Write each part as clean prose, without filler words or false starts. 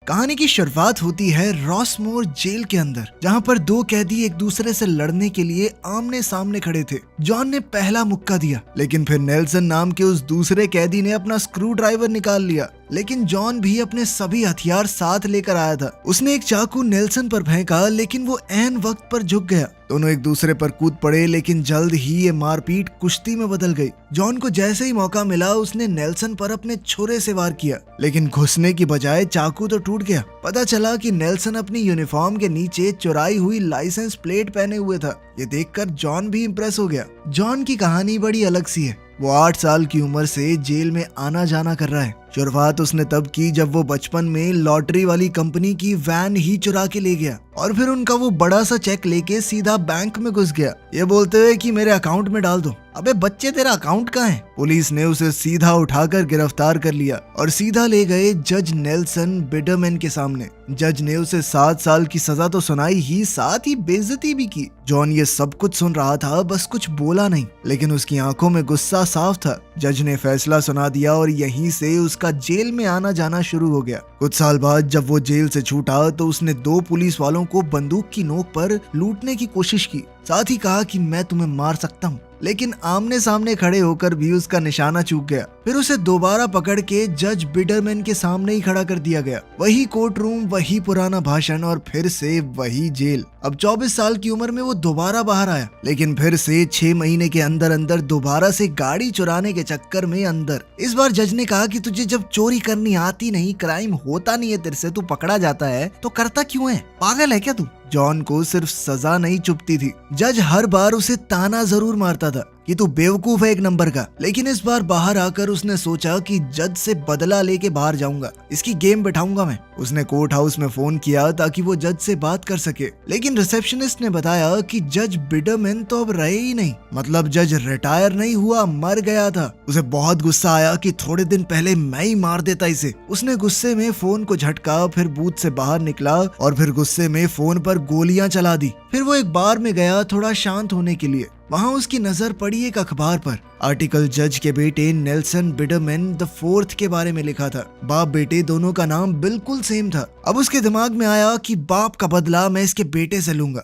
कहानी की शुरुआत होती है रॉसमोर जेल के अंदर, जहां पर दो कैदी एक दूसरे से लड़ने के लिए आमने सामने खड़े थे। जॉन ने पहला मुक्का दिया, लेकिन फिर नेल्सन नाम के उस दूसरे कैदी ने अपना स्क्रू ड्राइवर निकाल लिया। लेकिन जॉन भी अपने सभी हथियार साथ लेकर आया था। उसने एक चाकू नेल्सन पर फेंका, लेकिन वो ऐन वक्त पर झुक गया। दोनों एक दूसरे पर कूद पड़े, लेकिन जल्द ही ये मारपीट कुश्ती में बदल गई। जॉन को जैसे ही मौका मिला उसने नेल्सन पर अपने छुरे से वार किया, लेकिन घुसने की बजाय चाकू तो टूट गया। पता चला कि नेल्सन अपनी यूनिफॉर्म के नीचे चुराई हुई लाइसेंस प्लेट पहने हुए था। ये देखकर जॉन भी इम्प्रेस हो गया। जॉन की कहानी बड़ी अलग सी है। वो 8 साल की उम्र से जेल में आना जाना कर रहा है। शुरुआत उसने तब की जब वो बचपन में लॉटरी वाली कंपनी की वैन ही चुरा के ले गया और फिर उनका वो बड़ा सा चेक लेके सीधा बैंक में घुस गया, ये बोलते हुए कि मेरे अकाउंट में डाल दो। अबे बच्चे, तेरा अकाउंट कहाँ है? पुलिस ने उसे सीधा उठाकर गिरफ्तार कर लिया और सीधा ले गए जज नेल्सन बिडरमैन के सामने। जज ने उसे 7 साल की सजा तो सुनाई ही, साथ ही बेइज्जती भी की। जॉन ये सब कुछ सुन रहा था, बस कुछ बोला नहीं, लेकिन उसकी आंखों में गुस्सा साफ था। जज ने फैसला सुना दिया और यहीं से उसका जेल में आना जाना शुरू हो गया। कुछ साल बाद जब वो जेल से छूटा तो उसने 2 पुलिस वालों को बंदूक की नोक पर लूटने की कोशिश की। साथ ही कहा कि मैं तुम्हें मार सकता हूँ, लेकिन आमने सामने खड़े होकर भी उसका निशाना चूक गया। फिर उसे दोबारा पकड़ के जज बिडरमैन के सामने ही खड़ा कर दिया गया। वही कोर्ट रूम, वही पुराना भाषण और फिर से वही जेल। अब 24 साल की उम्र में वो दोबारा बाहर आया, लेकिन फिर से 6 महीने के अंदर अंदर दोबारा से गाड़ी चुराने के चक्कर में अंदर। इस बार जज ने कहा कि तुझे जब चोरी करनी आती नहीं, क्राइम होता नहीं है तेरे से, तू पकड़ा जाता है तो करता क्यों है? पागल है क्या तू? जॉन को सिर्फ सजा नहीं चुभती थी, जज हर बार उसे ताना जरूर मारता था कि तू बेवकूफ है एक नंबर का। लेकिन इस बार बाहर आकर उसने सोचा कि जज से बदला लेके बाहर जाऊंगा, इसकी गेम बैठाऊंगा मैं। उसने कोर्ट हाउस में फोन किया ताकि वो जज से बात कर सके, लेकिन रिसेप्शनिस्ट ने बताया कि जज बिडरमैन तो अब रहे ही नहीं। मतलब जज रिटायर नहीं हुआ, मर गया था। उसे बहुत गुस्सा आया कि थोड़े दिन पहले मैं ही मार देता इसे। उसने गुस्से में फोन को झटका, फिर बूथ से बाहर निकला और फिर गुस्से में फोन पर गोलियां चला दी। फिर वो एक बार में गया थोड़ा शांत होने के लिए। वहाँ उसकी नजर पड़ी एक अखबार पर। आर्टिकल जज के बेटे नेल्सन बिडरमैन द 4th के बारे में लिखा था। बाप बेटे दोनों का नाम बिल्कुल सेम था। अब उसके दिमाग में आया कि बाप का बदला मैं इसके बेटे से लूंगा।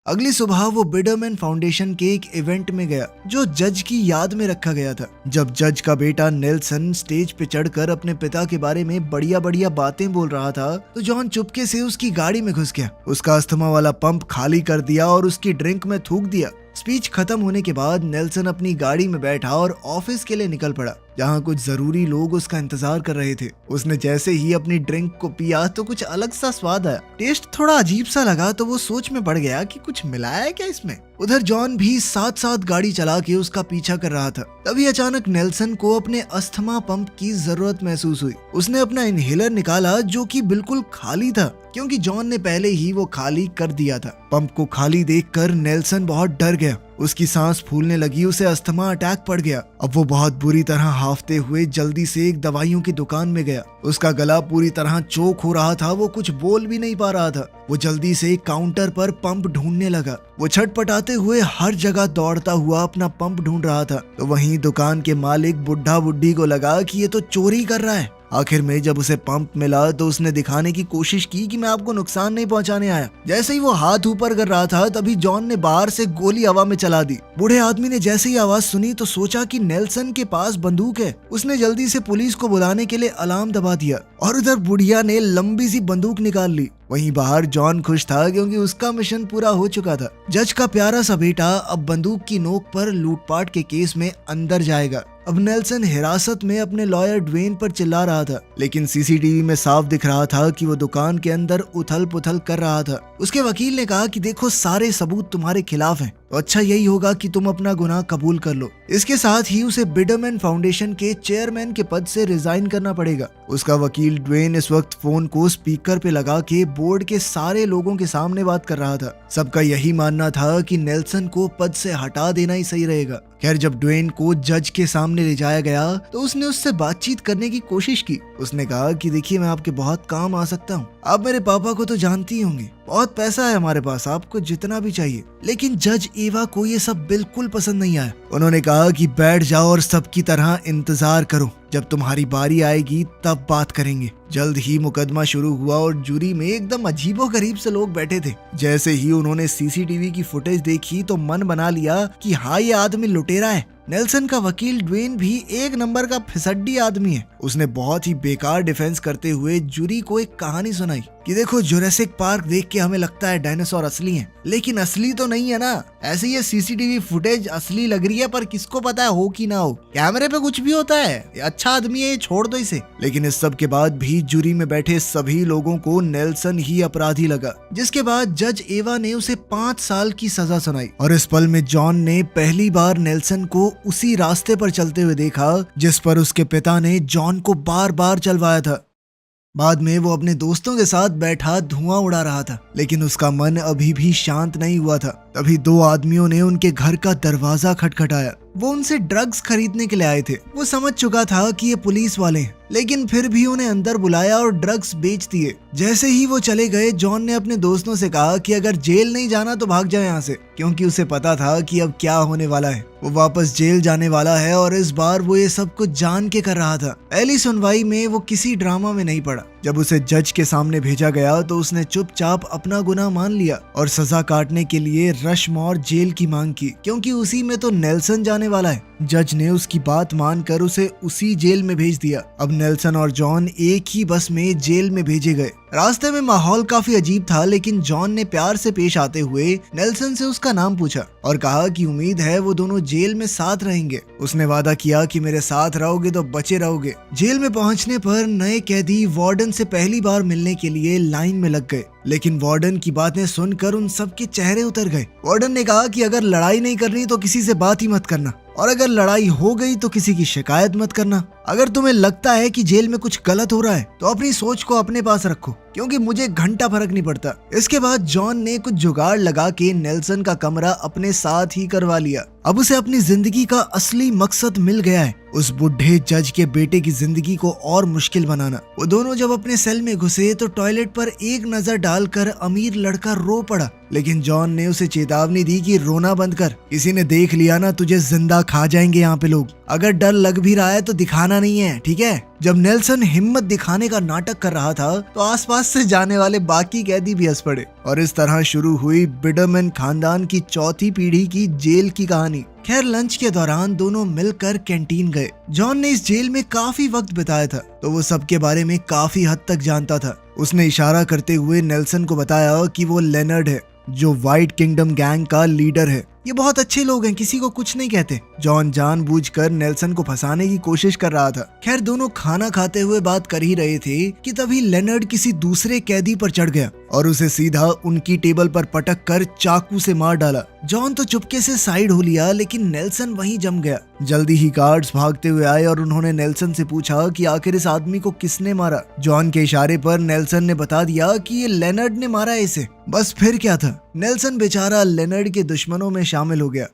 अगली सुबह वो बिडरमैन फाउंडेशन के एक इवेंट में गया जो जज की याद में रखा गया था। जब जज का बेटा नेल्सन स्टेज पे चढ़कर अपने पिता के बारे में बढ़िया बढ़िया बातें बोल रहा था तो जॉन चुपके से उसकी गाड़ी में घुस गया, उसका अस्थमा वाला पंप खाली कर दिया और उसकी ड्रिंक में थूक दिया। स्पीच खत्म होने के बाद नेल्सन अपनी गाड़ी में बैठा और ऑफिस के लिए निकल पड़ा, जहाँ कुछ जरूरी लोग उसका इंतजार कर रहे थे। उसने जैसे ही अपनी ड्रिंक को पिया तो कुछ अलग सा स्वाद आया। टेस्ट थोड़ा अजीब सा लगा तो वो सोच में पड़ गया कि कुछ मिलाया है क्या इसमें। उधर जॉन भी साथ साथ गाड़ी चला के उसका पीछा कर रहा था। तभी अचानक नेल्सन को अपने अस्थमा पंप की जरूरत महसूस हुई। उसने अपना इनहेलर निकाला जो कि बिल्कुल खाली था, क्योंकि जॉन ने पहले ही वो खाली कर दिया था। पंप को खाली देखकर नेल्सन बहुत डर गया। उसकी सांस फूलने लगी, उसे अस्थमा अटैक पड़ गया। अब वो बहुत बुरी तरह हांफते हुए जल्दी से एक दवाइयों की दुकान में गया। उसका गला पूरी तरह चोक हो रहा था, वो कुछ बोल भी नहीं पा रहा था। वो जल्दी से काउंटर पर पंप ढूंढने लगा। वो छटपटाते हुए हर जगह दौड़ता हुआ अपना पंप ढूंढ रहा था। तो वहीं दुकान के मालिक बुढ़ा बुड्ढी को लगा कि ये तो चोरी कर रहा है। आखिर में जब उसे पंप मिला तो उसने दिखाने की कोशिश की कि मैं आपको नुकसान नहीं पहुंचाने आया। जैसे ही वो हाथ ऊपर कर रहा था तभी जॉन ने बाहर से गोली हवा में चला दी। बूढ़े आदमी ने जैसे ही आवाज सुनी तो सोचा कि नेल्सन के पास बंदूक है। उसने जल्दी से पुलिस को बुलाने के लिए अलार्म दबा दिया और उधर बुढ़िया ने लंबी सी बंदूक निकाल ली। वहीं बाहर जॉन खुश था क्योंकि उसका मिशन पूरा हो चुका था। जज का प्यारा सा बेटा अब बंदूक की नोक पर लूटपाट के केस में अंदर जाएगा। अब नेल्सन हिरासत में अपने लॉयर ड्वेन पर चिल्ला रहा था, लेकिन सीसीटीवी में साफ दिख रहा था कि वो दुकान के अंदर उथल पुथल कर रहा था। उसके वकील ने कहा कि देखो सारे सबूत तुम्हारे खिलाफ हैं, तो अच्छा यही होगा कि तुम अपना गुनाह कबूल कर लो। इसके साथ ही उसे बिडरमैन फाउंडेशन के चेयरमैन के पद से रिजाइन करना पड़ेगा। उसका वकील ड्वेन इस वक्त फोन को स्पीकर पे लगा के बोर्ड के सारे लोगों के सामने बात कर रहा था। सबका यही मानना था कि नेल्सन को पद से हटा देना ही सही रहेगा। खैर जब ड्वेन को जज के सामने ले जाया गया तो उसने उससे बातचीत करने की कोशिश की। उसने कहा कि देखिए मैं आपके बहुत काम आ सकता हूँ। आप मेरे पापा को तो जानती होंगी, बहुत पैसा है हमारे पास, आपको जितना भी चाहिए। लेकिन जज एवा को ये सब बिल्कुल पसंद नहीं आया। उन्होंने कहा कि बैठ जाओ और सबकी तरह इंतजार करो। जब तुम्हारी बारी आएगी तब बात करेंगे। जल्द ही मुकदमा शुरू हुआ और जूरी में एकदम अजीबोगरीब से लोग बैठे थे। जैसे ही उन्होंने सीसीटीवी की फुटेज देखी तो मन बना लिया कि हाँ, ये आदमी लुटेरा है। नेल्सन का वकील ड्वेन भी एक नंबर का फिसड्डी आदमी है। उसने बहुत ही बेकार डिफेंस करते हुए जूरी को एक कहानी सुनाई कि देखो, जुरासिक पार्क देख के हमें लगता है डायनासोर असली हैं, लेकिन असली तो नहीं है ना। ऐसे ये सीसीटीवी फुटेज असली लग रही है, पर किसको पता है हो कि ना हो, कैमरे पे कुछ भी होता है। ये अच्छा आदमी है, ये छोड़ दो इसे। लेकिन इस सब के बाद भी जूरी में बैठे सभी लोगों को नेल्सन ही अपराधी लगा, जिसके बाद जज एवा ने उसे 5 साल की सजा सुनाई। और इस पल में जॉन ने पहली बार नेल्सन को उसी रास्ते पर चलते हुए देखा जिस पर उसके पिता ने जॉन को बार बार चलवाया था। बाद में वो अपने दोस्तों के साथ बैठा धुआं उड़ा रहा था, लेकिन उसका मन अभी भी शांत नहीं हुआ था। तभी 2 आदमियों ने उनके घर का दरवाजा खटखटाया। वो उनसे ड्रग्स खरीदने के लिए आए थे। वो समझ चुका था कि ये पुलिस वाले हैं, लेकिन फिर भी उन्हें अंदर बुलाया और ड्रग्स बेच दिए। जैसे ही वो चले गए, जॉन ने अपने दोस्तों से कहा कि अगर जेल नहीं जाना तो भाग जाओ यहाँ से, क्योंकि उसे पता था कि अब क्या होने वाला है। वो वापस जेल जाने वाला है और इस बार वो ये सब कुछ जान के कर रहा था। पहली सुनवाई में वो किसी ड्रामा में नहीं पड़ा। जब उसे जज के सामने भेजा गया तो उसने चुपचाप अपना गुनाह मान लिया और सजा काटने के लिए रशमोर जेल की मांग की, क्योंकि उसी में तो नेल्सन जाने वाला है। जज ने उसकी बात मानकर उसे उसी जेल में भेज दिया। अब नेल्सन और जॉन एक ही बस में जेल में भेजे गए। रास्ते में माहौल काफी अजीब था, लेकिन जॉन ने प्यार से पेश आते हुए नेल्सन से उसका नाम पूछा और कहा कि उम्मीद है वो दोनों जेल में साथ रहेंगे। उसने वादा किया कि मेरे साथ रहोगे तो बचे रहोगे। जेल में पहुंचने पर नए कैदी वार्डन से पहली बार मिलने के लिए लाइन में लग गए, लेकिन वार्डन की बातें सुनकर उन सबके चेहरे उतर गए। वार्डन ने कहा कि अगर लड़ाई नहीं करनी तो किसी से बात ही मत करना, और अगर लड़ाई हो गई तो किसी की शिकायत मत करना। अगर तुम्हें लगता है कि जेल में कुछ गलत हो रहा है तो अपनी सोच को अपने पास रखो, क्योंकि मुझे घंटा फर्क नहीं पड़ता। इसके बाद जॉन ने कुछ जुगाड़ लगा के नेल्सन का कमरा अपने साथ ही करवा लिया। अब उसे अपनी जिंदगी का असली मकसद मिल गया है, उस बुढ़े जज के बेटे की जिंदगी को और मुश्किल बनाना। वो दोनों जब अपने सेल में घुसे तो टॉयलेट पर एक नजर डालकर अमीर लड़का रो पड़ा, लेकिन जॉन ने उसे चेतावनी दी कि रोना बंद कर, किसी ने देख लिया ना तुझे जिंदा खा जाएंगे यहाँ पे लोग। अगर डर लग भी रहा है तो दिखाना नहीं है, ठीक है। जब नेल्सन हिम्मत दिखाने का नाटक कर रहा था तो आसपास से जाने वाले बाकी कैदी भी हंस पड़े, और इस तरह शुरू हुई बिडरमैन खानदान की चौथी पीढ़ी की जेल की कहानी। खैर, लंच के दौरान दोनों मिलकर कैंटीन गए। जॉन ने इस जेल में काफी वक्त बिताया था, तो वो सबके बारे में काफी हद तक जानता था। उसने इशारा करते हुए नेल्सन को बताया कि वो लेनर्ड है, जो व्हाइट किंगडम गैंग का लीडर है। ये बहुत अच्छे लोग हैं, किसी को कुछ नहीं कहते। जॉन जानबूझकर नेल्सन को फंसाने की कोशिश कर रहा था। खैर, दोनों खाना खाते हुए बात कर ही रहे थे कि तभी लेनर्ड किसी दूसरे कैदी पर चढ़ गया और उसे सीधा उनकी टेबल पर पटक कर चाकू से मार डाला। जॉन तो चुपके से साइड हो लिया, लेकिन नेल्सन वहीं जम गया। जल्दी ही गार्ड्स भागते हुए आए और उन्होंने नेल्सन से पूछा कि आखिर इस आदमी को किसने मारा। जॉन के इशारे पर नेल्सन ने बता दिया कि ये लेनर्ड ने मारा है इसे। बस फिर क्या था, नेल्सन बेचारा लेनर्ड के दुश्मनों में शामिल हो गया।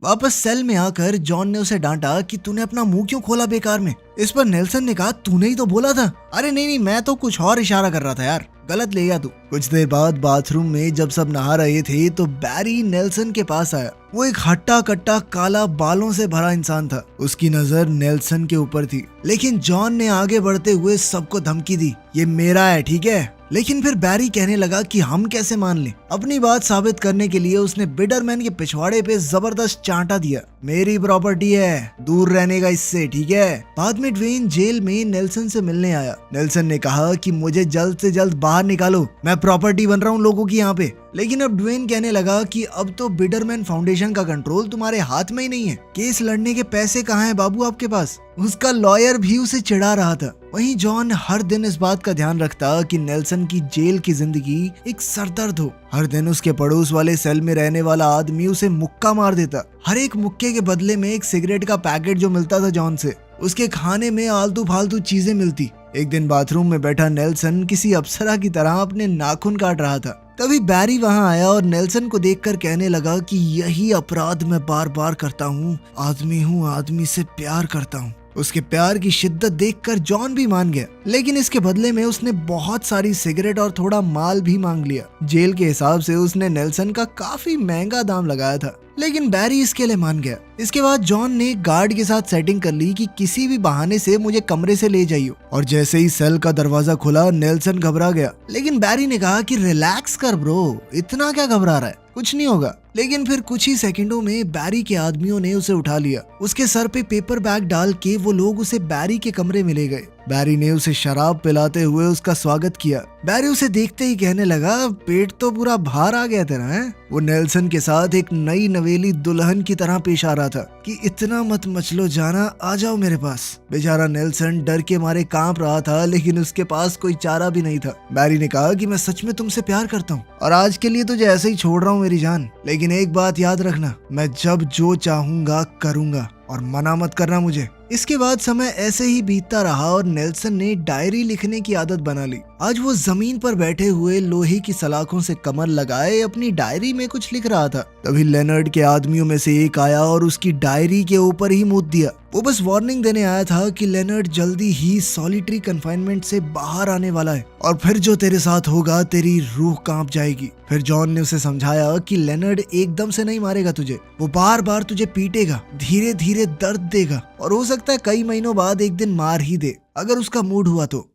वापस सेल में आकर जॉन ने उसे डांटा कि तूने अपना मुंह क्यों खोला बेकार में। इस पर नेल्सन ने कहा, तूने ही तो बोला था। अरे नहीं, मैं तो कुछ और इशारा कर रहा था यार, गलत ले गया तू। कुछ देर बाद बाथरूम में जब सब नहा रहे थे तो बैरी नेल्सन के पास आया। वो एक हट्टा कट्टा काला बालों से भरा इंसान था। उसकी नजर नेल्सन के ऊपर थी, लेकिन जॉन ने आगे बढ़ते हुए सबको धमकी दी, ये मेरा है, ठीक है। लेकिन फिर बैरी कहने लगा कि हम कैसे मान लें। अपनी बात साबित करने के लिए उसने बिडरमैन के पिछवाड़े पे जबरदस्त चांटा दिया, मेरी प्रॉपर्टी है, दूर रहने का इससे, ठीक है। बाद में ड्वेन जेल में नेल्सन से मिलने आया। नेल्सन ने कहा कि मुझे जल्द से जल्द बाहर निकालो, मैं प्रॉपर्टी बन रहा हूँ लोगों की यहाँ पे। लेकिन अब ड्वेन कहने लगा कि अब तो बिडरमैन फाउंडेशन का कंट्रोल तुम्हारे हाथ में ही नहीं है। केस लड़ने के पैसे कहाँ हैं बाबू आपके पास। उसका लॉयर भी उसे चिढ़ा रहा था। वहीं जॉन हर दिन इस बात का ध्यान रखता कि नेल्सन की जेल की जिंदगी एक सरदर्द हो। हर दिन उसके पड़ोस वाले सेल में रहने वाला आदमी उसे मुक्का मार देता। हर एक मुक्के के बदले में एक सिगरेट का पैकेट जो मिलता था जॉन से। उसके खाने में आलतू फालतू चीजें मिलती। एक दिन बाथरूम में बैठा नेल्सन किसी अप्सरा की तरह अपने नाखून काट रहा था। तभी बैरी वहां आया और नेल्सन को देखकर कहने लगा कि यही अपराध मैं बार बार करता हूँ, आदमी हूँ, आदमी से प्यार करता हूँ। उसके प्यार की शिद्दत देखकर जॉन भी मान गया, लेकिन इसके बदले में उसने बहुत सारी सिगरेट और थोड़ा माल भी मांग लिया। जेल के हिसाब से उसने नेल्सन का काफी महंगा दाम लगाया था, लेकिन बैरी इसके लिए मान गया। इसके बाद जॉन ने गार्ड के साथ सेटिंग कर ली कि किसी भी बहाने से मुझे कमरे से ले जाइए, और जैसे ही सेल का दरवाजा खुला नेल्सन घबरा गया, लेकिन बैरी ने कहा कि रिलैक्स कर ब्रो, इतना क्या घबरा रहा है, कुछ नहीं होगा। लेकिन फिर कुछ ही सेकंडों में बैरी के आदमियों ने उसे उठा लिया। उसके सर पे पेपर बैग डाल के वो लोग उसे बैरी के कमरे में ले गए। बैरी ने उसे शराब पिलाते हुए उसका स्वागत किया। बैरी उसे देखते ही कहने लगा, पेट तो पूरा बाहर आ गया तेरा है। वो नेल्सन के साथ एक नई नवेली दुल्हन की तरह पेश आ रहा था कि इतना मत मचलो जाना, आ जाओ मेरे पास। बेचारा नेल्सन डर के मारे कांप रहा था, लेकिन उसके पास कोई चारा भी नहीं था। बैरी ने कहा कि मैं सच में तुमसे प्यार करता हूँ और आज के लिए तुझे ऐसे ही छोड़ रहा हूँ मेरी जान, लेकिन एक बात याद रखना, मैं जब जो चाहूंगा करूंगा और मना मत करना मुझे। इसके बाद समय ऐसे ही बीतता रहा और नेल्सन ने डायरी लिखने की आदत बना ली। आज वो जमीन पर बैठे हुए लोहे की सलाखों से कमर लगाए अपनी डायरी में कुछ लिख रहा था। तभी लेनर्ड के आदमियों में से एक आया और उसकी डायरी के ऊपर ही मूत दिया। वो बस वार्निंग देने आया था कि लेनर्ड जल्दी ही सॉलिटरी कन्फाइनमेंट से बाहर आने वाला है और फिर जो तेरे साथ होगा तेरी रूह कांप जाएगी। फिर जॉन ने उसे समझाया कि लेनर्ड एकदम से नहीं मारेगा तुझे, वो बार बार तुझे पीटेगा, धीरे धीरे दर्द देगा और हो सकता है कई महीनों बाद एक दिन मार ही दे अगर उसका मूड हुआ तो।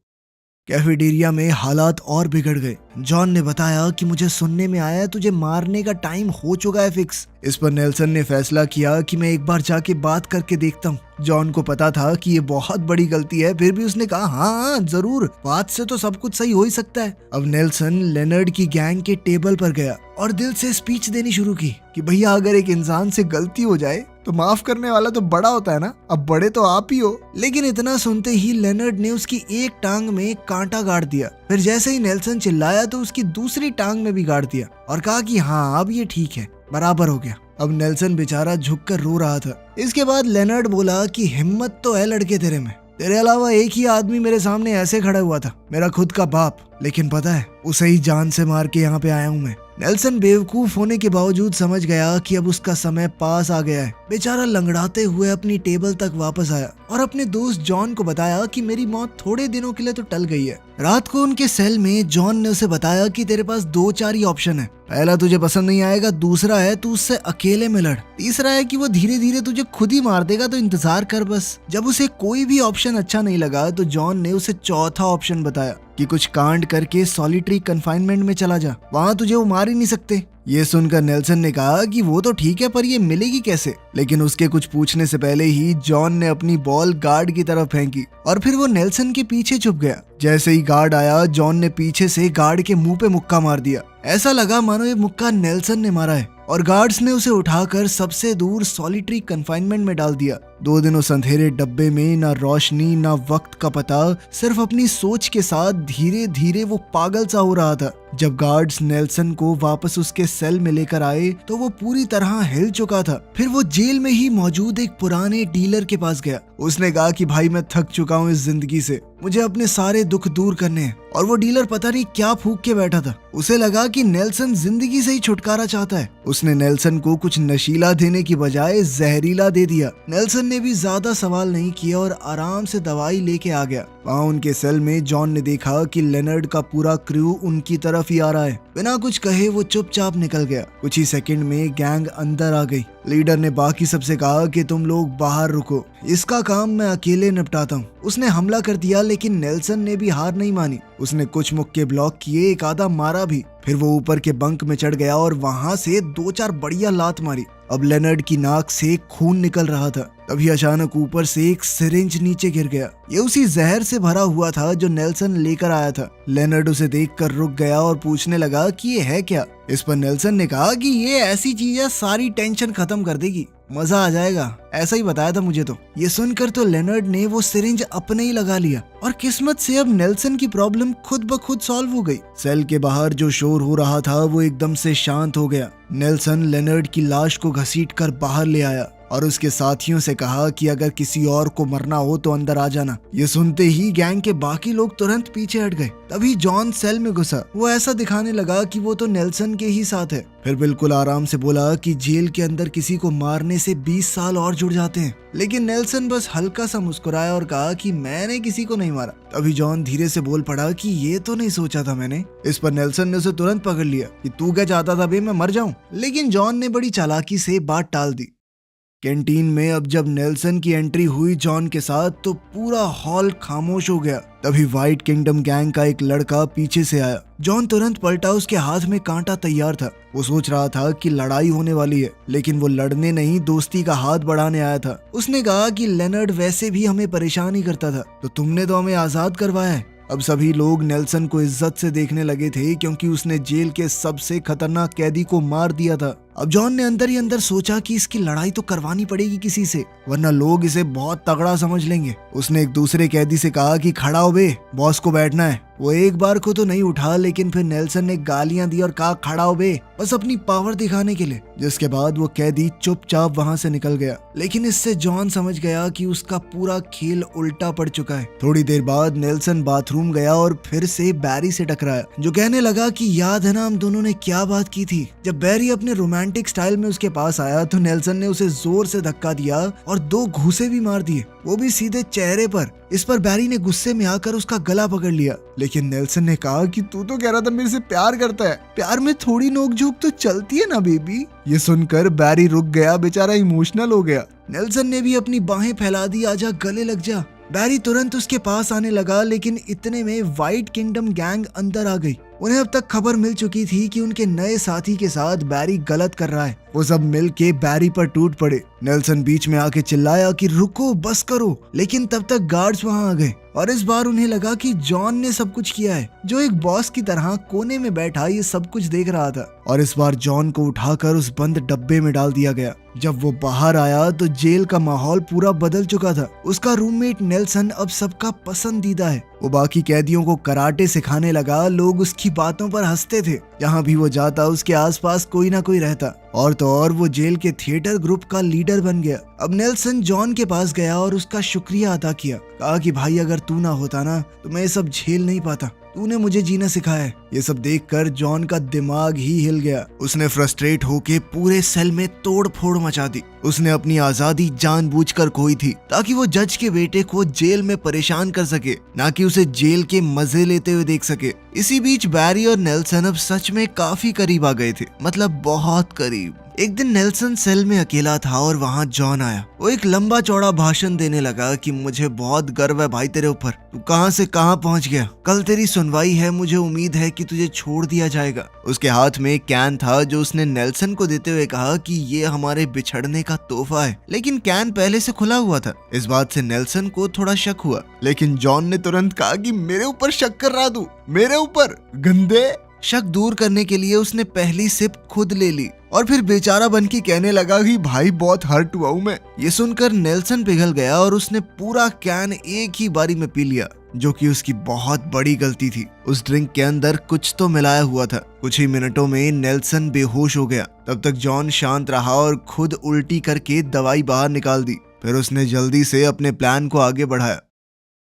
कैफेटेरिया में हालात और बिगड़ गए। जॉन ने बताया कि मुझे सुनने में आया तुझे मारने का टाइम हो चुका है फिक्स। इस पर नेल्सन ने फैसला किया कि मैं एक बार जाके बात करके देखता हूँ। जॉन को पता था कि ये बहुत बड़ी गलती है, फिर भी उसने कहा हाँ जरूर, बात से तो सब कुछ सही हो ही सकता है। अब नेल्सन लेनर्ड की गैंग के टेबल पर गया और दिल से स्पीच देनी शुरू की कि भैया अगर एक इंसान से गलती हो जाए तो माफ करने वाला तो बड़ा होता है ना, अब बड़े तो आप ही हो। लेकिन इतना सुनते ही लेनर्ड ने उसकी एक टांग में कांटा गाड़ दिया। फिर जैसे ही नेल्सन चिल्लाया तो उसकी दूसरी टांग में भी गाड़ दिया और कहा कि हाँ अब ये ठीक है, बराबर हो गया। अब नेल्सन बेचारा झुककर रो रहा था। इसके बाद लेनर्ड बोला कि हिम्मत तो है लड़के तेरे में, तेरे अलावा एक ही आदमी मेरे सामने ऐसे खड़ा हुआ था, मेरा खुद का बाप, लेकिन पता है उसे ही जान से मार के यहाँ पे आया हूँ मैं। नेल्सन बेवकूफ होने के बावजूद समझ गया कि अब उसका समय पास आ गया है। बेचारा लंगड़ाते हुए अपनी टेबल तक वापस आया और अपने दोस्त जॉन को बताया कि मेरी मौत थोड़े दिनों के लिए तो टल गई है। रात को उनके सेल में जॉन ने उसे बताया कि तेरे पास 2-4 ही ऑप्शन है, पहला तुझे पसंद नहीं आएगा, दूसरा है तू उससे अकेले में लड़, तीसरा है कि वो धीरे धीरे तुझे खुद ही मार देगा, तो इंतजार कर बस। जब उसे कोई भी ऑप्शन अच्छा नहीं लगा तो जॉन ने उसे चौथा ऑप्शन बताया कि कुछ कांड करके सॉलिटरी कन्फाइनमेंट में चला जा, वहाँ तुझे वो मार ही नहीं सकते। ये सुनकर नेल्सन ने कहा कि वो तो ठीक है पर ये मिलेगी कैसे, लेकिन उसके कुछ पूछने से पहले ही जॉन ने अपनी बॉल गार्ड की तरफ फेंकी और फिर वो नेल्सन के पीछे छुप गया। जैसे ही गार्ड आया जॉन ने पीछे से गार्ड के मुंह पे मुक्का मार दिया। ऐसा लगा मानो ये मुक्का नेल्सन ने मारा है और गार्ड्स ने उसे उठाकर सबसे दूर सॉलिटरी कन्फाइनमेंट में डाल दिया। 2 दिनों अंधेरे डब्बे में ना रोशनी ना वक्त का पता, सिर्फ अपनी सोच के साथ धीरे धीरे वो पागल सा हो रहा था। जब गार्ड्स नेल्सन को वापस उसके सेल में लेकर आए तो वो पूरी तरह हिल चुका था। फिर वो जेल में ही मौजूद एक पुराने डीलर के पास गया। उसने कहा कि भाई मैं थक चुका हूँ इस जिंदगी से, मुझे अपने सारे दुख दूर करने हैं। और वो डीलर पता नहीं क्या फूंक के बैठा था। उसे लगा कि नेल्सन जिंदगी से ही छुटकारा चाहता है। उसने नेल्सन को कुछ नशीला देने की बजाय जहरीला दे दिया। नेल्सन ने भी ज्यादा सवाल नहीं किया और आराम से दवाई लेके आ गया। वहाँ उनके सेल में जॉन ने देखा कि लेनर्ड का पूरा क्रू उनकी तरफ ही आ रहा है। बिना कुछ कहे वो चुपचाप निकल गया। कुछ ही सेकंड में गैंग अंदर आ गई। लीडर ने बाकी सबसे कहा कि तुम लोग बाहर रुको, इसका काम मैं अकेले निपटाता हूँ। उसने हमला कर दिया लेकिन नेल्सन ने भी हार नहीं मानी। उसने कुछ मुक्के ब्लॉक किए, एक आधा मारा भी। फिर वो ऊपर के बंक में चढ़ गया और वहां से 2-4 बढ़िया लात मारी। अब लेनर्ड की नाक से खून निकल रहा था। तभी अचानक ऊपर से एक सिरिंज नीचे गिर गया। ये उसी जहर से भरा हुआ था जो नेल्सन लेकर आया था। लेनर्ड उसे देखकर रुक गया और पूछने लगा कि ये है क्या। इस पर नेल्सन ने कहा कि ये ऐसी चीज है सारी टेंशन खत्म कर देगी, मजा आ जाएगा, ऐसा ही बताया था मुझे तो। ये सुनकर तो लेनर्ड ने वो सिरिंज अपने ही लगा लिया और किस्मत से अब नेल्सन की प्रॉब्लम खुद ब खुद सॉल्व हो गई। सेल के बाहर जो शोर हो रहा था वो एकदम से शांत हो गया। नेल्सन लेनर्ड की लाश को घसीट कर बाहर ले आया और उसके साथियों से कहा कि अगर किसी और को मरना हो तो अंदर आ जाना। ये सुनते ही गैंग के बाकी लोग तुरंत पीछे हट गए। तभी जॉन सेल में घुसा। वो ऐसा दिखाने लगा कि वो तो नेल्सन के ही साथ है। फिर बिल्कुल आराम से बोला कि जेल के अंदर किसी को मारने से 20 साल और जुड़ जाते हैं। लेकिन नेल्सन बस हल्का सा मुस्कुराया और कहा कि मैंने किसी को नहीं मारा। तभी जॉन धीरे से बोल पड़ा कि ये तो नहीं सोचा था मैंने। इस पर नेल्सन ने उसे तुरंत पकड़ लिया कि तू क्या चाहता था बे, मैं मर जाऊं। लेकिन जॉन ने बड़ी चालाकी से बात टाल दी। कैंटीन में अब जब नेल्सन की एंट्री हुई जॉन के साथ तो पूरा हॉल खामोश हो गया। तभी व्हाइट किंगडम गैंग का एक लड़का पीछे से आया। जॉन तुरंत पलटा, उसके हाथ में कांटा तैयार था। वो सोच रहा था कि लड़ाई होने वाली है, लेकिन वो लड़ने नहीं दोस्ती का हाथ बढ़ाने आया था। उसने कहा कि लेनर्ड वैसे भी हमें परेशान ही करता था, तो तुमने तो हमें आजाद करवाया है। अब सभी लोग नेल्सन को इज्जत से देखने लगे थे क्योंकि उसने जेल के सबसे खतरनाक कैदी को मार दिया था। अब जॉन ने अंदर ही अंदर सोचा कि इसकी लड़ाई तो करवानी पड़ेगी किसी से, वरना लोग इसे बहुत तगड़ा समझ लेंगे। उसने एक दूसरे कैदी से कहा कि खड़ा हो बे, बॉस को बैठना है। वो एक बार को तो नहीं उठा, लेकिन फिर नेल्सन ने गालियां दी और कहा खड़ा हो बे, बस अपनी पावर दिखाने के लिए। जिसके बाद वो कैदी चुपचाप वहां से निकल गया। लेकिन इससे जॉन समझ गया कि उसका पूरा खेल उल्टा पड़ चुका है। थोड़ी देर बाद नेल्सन बाथरूम गया और फिर से बैरी से टकराया, जो कहने लगा कि याद है ना हम दोनों ने क्या बात की थी। जब बैरी अपने रोमांटिक स्टाइल में उसके पास आया तो नेल्सन ने उसे जोर से धक्का दिया और 2 घूंसे भी मार दिए, वो भी सीधे चेहरे पर। इस पर बैरी ने गुस्से में आकर उसका गला पकड़ लिया। लेकिन नेल्सन ने कहा कि तू तो कह रहा था मेरे से प्यार करता है, प्यार में थोड़ी नोकझोंक तो चलती है ना बेबी। ये सुनकर बैरी रुक गया, बेचारा इमोशनल हो गया। नेल्सन ने भी अपनी बाहें फैला दी, आजा गले लग जा। बैरी तुरंत उसके पास आने लगा, लेकिन इतने में व्हाइट किंगडम गैंग अंदर आ गई। उन्हें अब तक खबर मिल चुकी थी कि उनके नए साथी के साथ बैरी गलत कर रहा है। वो सब मिल के बैरी पर टूट पड़े। नेल्सन बीच में आके चिल्लाया कि रुको, बस करो, लेकिन तब तक गार्ड्स वहां आ गए और इस बार उन्हें लगा कि जॉन ने सब कुछ किया है, जो एक बॉस की तरह कोने में बैठा ये सब कुछ देख रहा था। और इस बार जॉन को उठाकर उस बंद डब्बे में डाल दिया गया। जब वो बाहर आया तो जेल का माहौल पूरा बदल चुका था। उसका रूममेट नेल्सन अब सबका पसंदीदा है। वो बाकी कैदियों को कराटे सिखाने लगा, लोग उसकी बातों पर हंसते थे। जहाँ भी वो जाता उसके आसपास कोई ना कोई रहता। और तो और वो जेल के थिएटर ग्रुप का लीडर बन गया। अब नेल्सन जॉन के पास गया और उसका शुक्रिया अदा किया। कहा कि भाई अगर तू ना होता ना तो मैं ये सब झेल नहीं पाता, तूने मुझे जीना सिखाया है। ये सब देखकर जॉन का दिमाग ही हिल गया। उसने फ्रस्ट्रेट होके पूरे सेल में तोड़ फोड़ मचा दी। उसने अपनी आजादी जानबूझकर खोई थी ताकि वो जज के बेटे को जेल में परेशान कर सके, ना कि उसे जेल के मजे लेते हुए देख सके। इसी बीच बैरी और नेल्सन अब सच में काफी करीब आ गए थे, मतलब बहुत करीब। एक दिन नेल्सन सेल में अकेला था और वहाँ जॉन आया। वो एक लंबा चौड़ा भाषण देने लगा कि मुझे बहुत गर्व है भाई तेरे ऊपर, तू कहाँ से कहाँ पहुँच गया, कल तेरी सुनवाई है, मुझे उम्मीद है कि तुझे छोड़ दिया जाएगा। उसके हाथ में एक कैन था जो उसने नेल्सन को देते हुए कहा कि ये हमारे बिछड़ने का तोहफा है। लेकिन कैन पहले से खुला हुआ था। इस बात से नेल्सन को थोड़ा शक हुआ, लेकिन जॉन ने तुरंत कहा कि मेरे ऊपर शक कर रहा तू, मेरे ऊपर, गंदे। शक दूर करने के लिए उसने पहली सिप खुद ले ली और फिर बेचारा बन के कहने लगा कि भाई बहुत हर्ट हुआ हूं मैं। ये सुनकर नेल्सन पिघल गया और उसने पूरा कैन एक ही बारी में पी लिया, जो कि उसकी बहुत बड़ी गलती थी। उस ड्रिंक के अंदर कुछ तो मिलाया हुआ था। कुछ ही मिनटों में नेल्सन बेहोश हो गया। तब तक जॉन शांत रहा और खुद उल्टी करके दवाई बाहर निकाल दी। फिर उसने जल्दी से अपने प्लान को आगे बढ़ाया।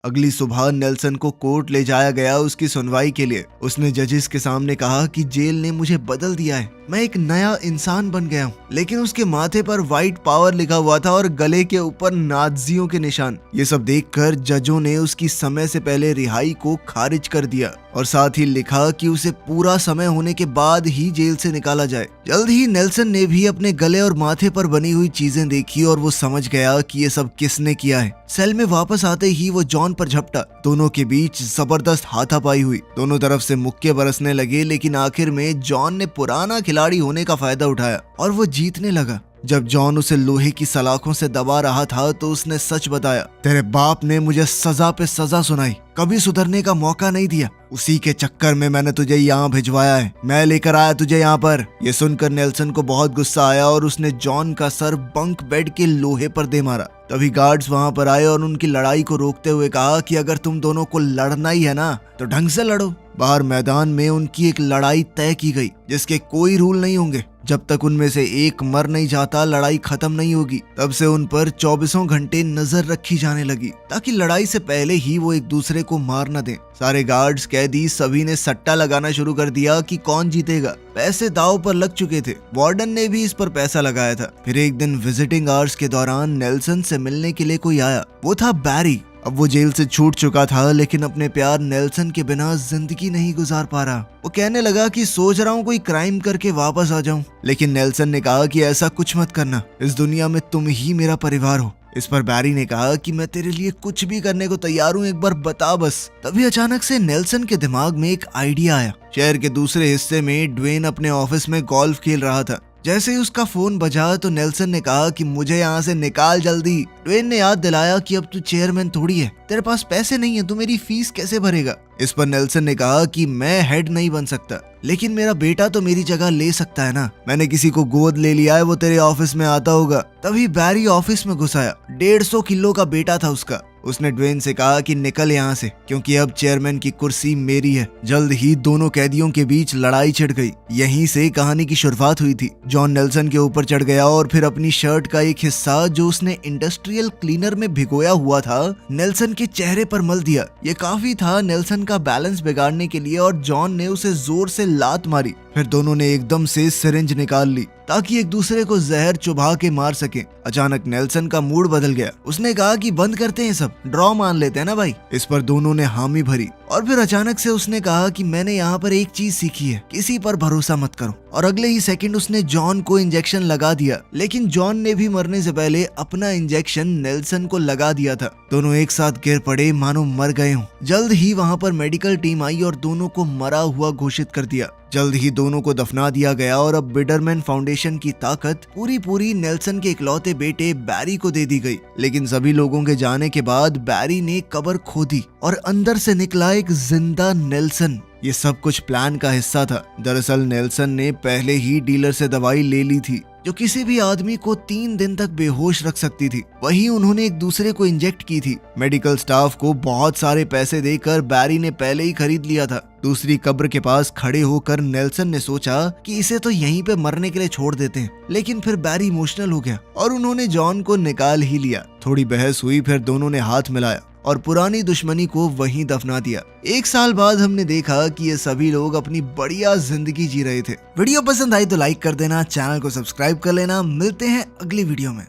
अगली सुबह नेल्सन को कोर्ट ले जाया गया उसकी सुनवाई के लिए। उसने जजेस के सामने कहा कि जेल ने मुझे बदल दिया है, मैं एक नया इंसान बन गया हूँ। लेकिन उसके माथे पर व्हाइट पावर लिखा हुआ था और गले के ऊपर नाज़ियों के निशान। ये सब देखकर जजों ने उसकी समय से पहले रिहाई को खारिज कर दिया और साथ ही लिखा कि उसे पूरा समय होने के बाद ही जेल से निकाला जाए। जल्द ही नेल्सन ने भी अपने गले और माथे पर बनी हुई चीजें देखी और वो समझ गया कि ये सब किसने किया है। सेल में वापस आते ही वो जॉन पर झपटा। दोनों के बीच जबरदस्त हाथापाई हुई। दोनों तरफ से मुक्के बरसने लगे, लेकिन आखिर में जॉन ने पुराना खिलाड़ी होने का फायदा उठाया और वो जीतने लगा। जब जॉन उसे लोहे की सलाखों से दबा रहा था तो उसने सच बताया, तेरे बाप ने मुझे सजा पे सजा सुनाई, कभी सुधरने का मौका नहीं दिया। उसी के चक्कर में मैंने तुझे यहाँ भिजवाया है, मैं लेकर आया तुझे यहाँ पर। ये सुनकर नेल्सन को बहुत गुस्सा आया और उसने जॉन का सर बंक बेड के लोहे पर दे मारा। तभी गार्ड्स वहां पर आए और उनकी लड़ाई को रोकते हुए कहा कि अगर तुम दोनों को लड़ना ही है ना तो ढंग से लड़ो। बाहर मैदान में उनकी एक लड़ाई तय की गई जिसके कोई रूल नहीं होंगे। जब तक उनमें से एक मर नहीं जाता लड़ाई खत्म नहीं होगी। तब से उन पर 24 घंटे नजर रखी जाने लगी ताकि लड़ाई से पहले ही वो एक दूसरे को मार न दें। सारे गार्ड्स, कैदी सभी ने सट्टा लगाना शुरू कर दिया कि कौन जीतेगा। पैसे दांव पर लग चुके थे। वार्डन ने भी इस पर पैसा लगाया था। फिर एक दिन विजिटिंग आवर्स के दौरान नेल्सन से मिलने के लिए कोई आया। वो था बैरी। अब वो जेल से छूट चुका था लेकिन अपने प्यार नेल्सन के बिना जिंदगी नहीं गुजार पा रहा। वो कहने लगा कि सोच रहा हूँ कोई क्राइम करके वापस आ जाऊं। लेकिन नेल्सन ने कहा कि ऐसा कुछ मत करना, इस दुनिया में तुम ही मेरा परिवार हो। इस पर बैरी ने कहा कि मैं तेरे लिए कुछ भी करने को तैयार हूँ, एक बार बता बस। तभी अचानक से नेल्सन के दिमाग में एक आइडिया आया। शहर के दूसरे हिस्से में ड्वेन अपने ऑफिस में गोल्फ खेल रहा था। जैसे ही उसका फोन बजा तो नेल्सन ने कहा कि मुझे यहाँ से निकाल जल्दी। ड्वेन ने याद दिलाया कि अब तू चेयरमैन थोड़ी है, तेरे पास पैसे नहीं है, तू मेरी फीस कैसे भरेगा। इस पर नेल्सन ने कहा कि मैं हेड नहीं बन सकता लेकिन मेरा बेटा तो मेरी जगह ले सकता है ना। मैंने किसी को गोद ले लिया है, वो तेरे ऑफिस में आता होगा। तभी बैरी ऑफिस में घुस आया। 150 किलो का बेटा था उसका। उसने ड्वेन से कहा कि निकल यहाँ से क्योंकि अब चेयरमैन की कुर्सी मेरी है। जल्द ही दोनों कैदियों के बीच लड़ाई छिड़ गई। यहीं से कहानी की शुरुआत हुई थी। जॉन नेल्सन के ऊपर चढ़ गया और फिर अपनी शर्ट का एक हिस्सा जो उसने इंडस्ट्रियल क्लीनर में भिगोया हुआ था नेल्सन के चेहरे पर मल दिया। ये काफी था नेल्सन का बैलेंस बिगाड़ने के लिए और जॉन ने उसे जोर से लात मारी। फिर दोनों ने एकदम से सिरिंज निकाल ली ताकि एक दूसरे को जहर चुभा के मार सके। अचानक नेल्सन का मूड बदल गया। उसने कहा कि बंद करते हैं सब, ड्रॉ मान लेते हैं ना भाई। इस पर दोनों ने हामी भरी और फिर अचानक से उसने कहा कि मैंने यहाँ पर एक चीज सीखी है, किसी पर भरोसा मत करो। और अगले ही सेकंड उसने जॉन को इंजेक्शन लगा दिया। लेकिन जॉन ने भी मरने से पहले अपना इंजेक्शन नेल्सन को लगा दिया था। दोनों एक साथ गिर पड़े मानो मर गए हों। जल्द ही वहाँ पर मेडिकल टीम आई और दोनों को मरा हुआ घोषित कर दिया। जल्द ही दोनों को दफना दिया गया और अब बिडरमैन फाउंडेशन की ताकत पूरी नेल्सन के इकलौते बेटे बैरी को दे दी गई। लेकिन सभी लोगों के जाने के बाद बैरी ने कब्र खोदी और अंदर से निकला एक जिंदा नेल्सन। ये सब कुछ प्लान का हिस्सा था। दरअसल नेल्सन ने पहले ही डीलर से दवाई ले ली थी जो किसी भी आदमी को 3 दिन तक बेहोश रख सकती थी। वही उन्होंने एक दूसरे को इंजेक्ट की थी। मेडिकल स्टाफ को बहुत सारे पैसे देकर बैरी ने पहले ही खरीद लिया था। दूसरी कब्र के पास खड़े होकर नेल्सन ने सोचा कि इसे तो यहीं पे मरने के लिए छोड़ देते हैं। लेकिन फिर बैरी इमोशनल हो गया और उन्होंने जॉन को निकाल ही लिया। थोड़ी बहस हुई, फिर दोनों ने हाथ मिलाया और पुरानी दुश्मनी को वहीं दफना दिया। 1 साल बाद हमने देखा कि ये सभी लोग अपनी बढ़िया जिंदगी जी रहे थे। वीडियो पसंद आई तो लाइक कर देना, चैनल को सब्सक्राइब कर लेना। मिलते हैं अगली वीडियो में।